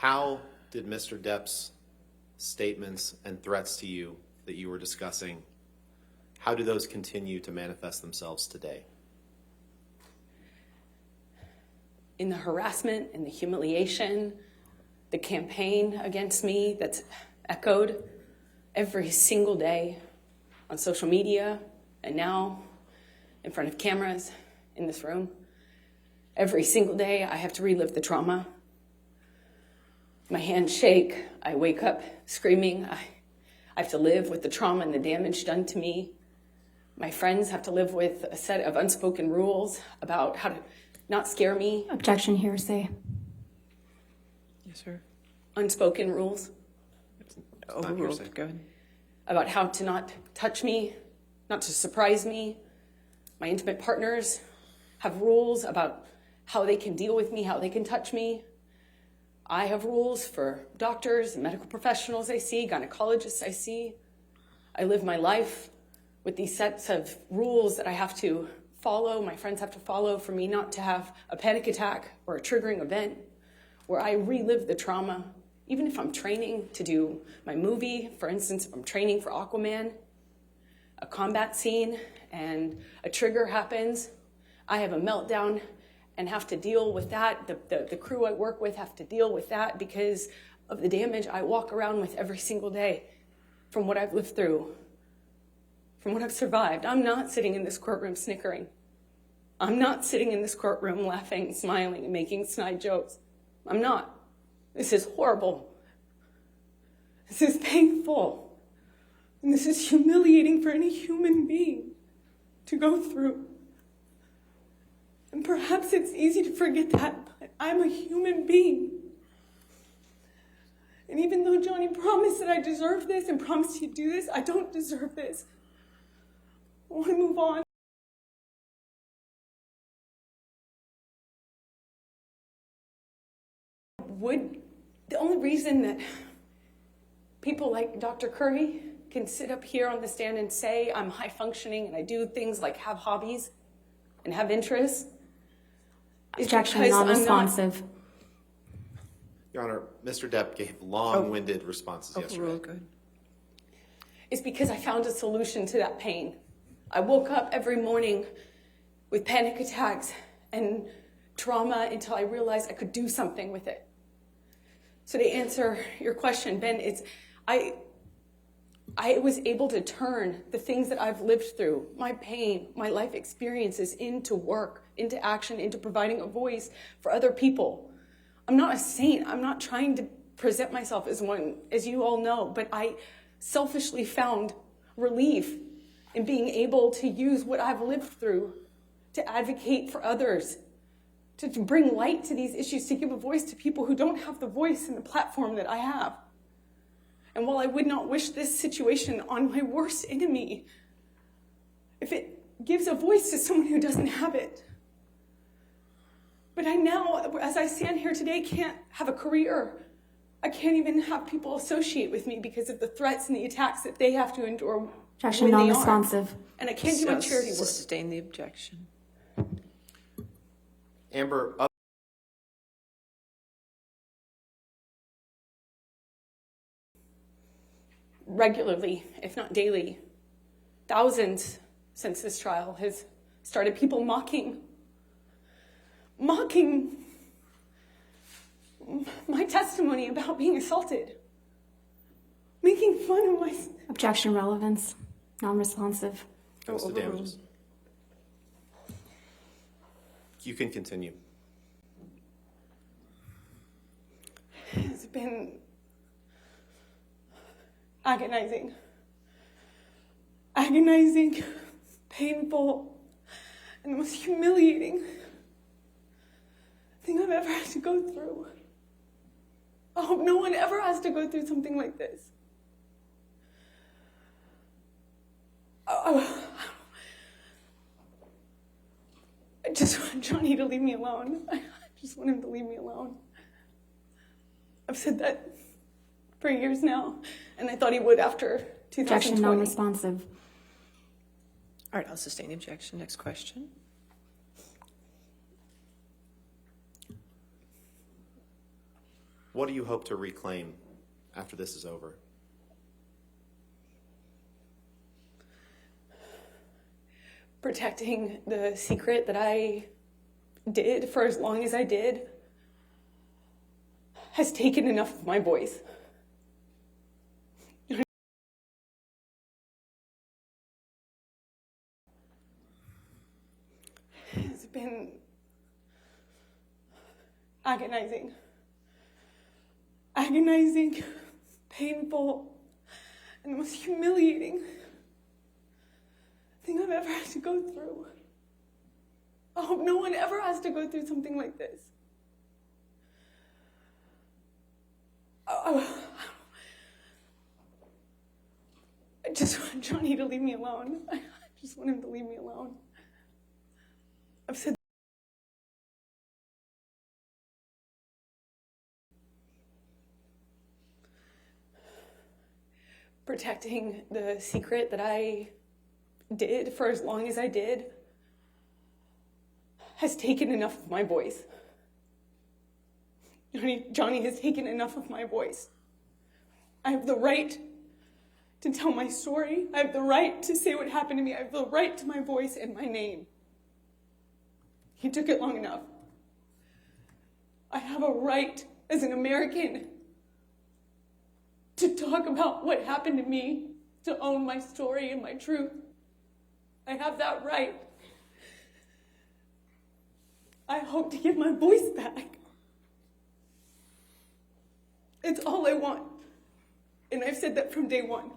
How did Mr. Depp's statements and threats to you that you were discussing, how do those continue to manifest themselves today? In the harassment and the humiliation, the campaign against me that's echoed every single day on social media and now in front of cameras in this room. Every single day I have to relive the trauma. My hands shake. I wake up screaming. I have to live with the trauma and the damage done to me. My friends have to live with a set of unspoken rules about how to not scare me. Objection, hearsay. Yes, sir. Unspoken rules. Overruled. Go ahead. About how to not touch me, not to surprise me. My intimate partners have rules about how they can deal with me, how they can touch me. I have rules for doctors and medical professionals I see, gynecologists I see. I live my life with these sets of rules that I have to follow, my friends have to follow for me not to have a panic attack or a triggering event where I relive the trauma. Even if I'm training to do my movie, for instance, if I'm training for Aquaman, a combat scene and a trigger happens, I have a meltdown and have to deal with that. The crew I work with have to deal with that because of the damage I walk around with every single day from what I've lived through, from what I've survived. I'm not sitting in this courtroom snickering. I'm not sitting in this courtroom laughing, smiling, and making snide jokes. I'm not. This is horrible. This is painful. And this is humiliating for any human being to go through. And perhaps it's easy to forget that, but I'm a human being. And even though Johnny promised that I deserve this and promised he'd do this, I don't deserve this. I want to move on. The only reason that people like Dr. Curry can sit up here on the stand and say I'm high functioning and I do things like have hobbies and have interests is Objection, because non-responsive. Your Honor, Mr. Depp gave long-winded responses yesterday. Overruled. Go ahead. It's because I found a solution to that pain. I woke up every morning with panic attacks and trauma until I realized I could do something with it. So to answer your question, Ben, I was able to turn the things that I've lived through, my pain, my life experiences, into work, into action, into providing a voice for other people. I'm not a saint. I'm not trying to present myself as one, as you all know, but I selfishly found relief in being able to use what I've lived through to advocate for others, to bring light to these issues, to give a voice to people who don't have the voice and the platform that I have. And while I would not wish this situation on my worst enemy, if it gives a voice to someone who doesn't have it, but I now, as I stand here today, can't have a career. I can't even have people associate with me because of the threats and the attacks that they have to endure. Objection, non-responsive. And I can't do my charity work. Sustain the objection. Amber, regularly, if not daily, thousands since this trial has started people mocking my testimony about being assaulted, making fun of my... Objection, relevance, non-responsive. goes to damages. You can continue. It's been agonizing, painful, and the most humiliating thing I've ever had to go through. I hope no one ever has to go through something like this. I just want Johnny to leave me alone. I just want him to leave me alone. I've said that for years now, and I thought he would after 2020. Objection, non-responsive. All right, I'll sustain the objection. Next question. What do you hope to reclaim after this is over? Protecting the secret that I did for as long as I did has taken enough of my voice. It's been agonizing, painful, and the most humiliating thing I've ever had to go through. I hope no one ever has to go through something like this. I just want Johnny to leave me alone. I just want him to leave me alone. I've said protecting the secret that I did for as long as I did has taken enough of my voice. Johnny has taken enough of my voice. I have the right to tell my story. I have the right to say what happened to me. I have the right to my voice and my name. He took it long enough. I have a right as an American to talk about what happened to me, to own my story and my truth. I have that right. I hope to get my voice back. It's all I want. And I've said that from day one.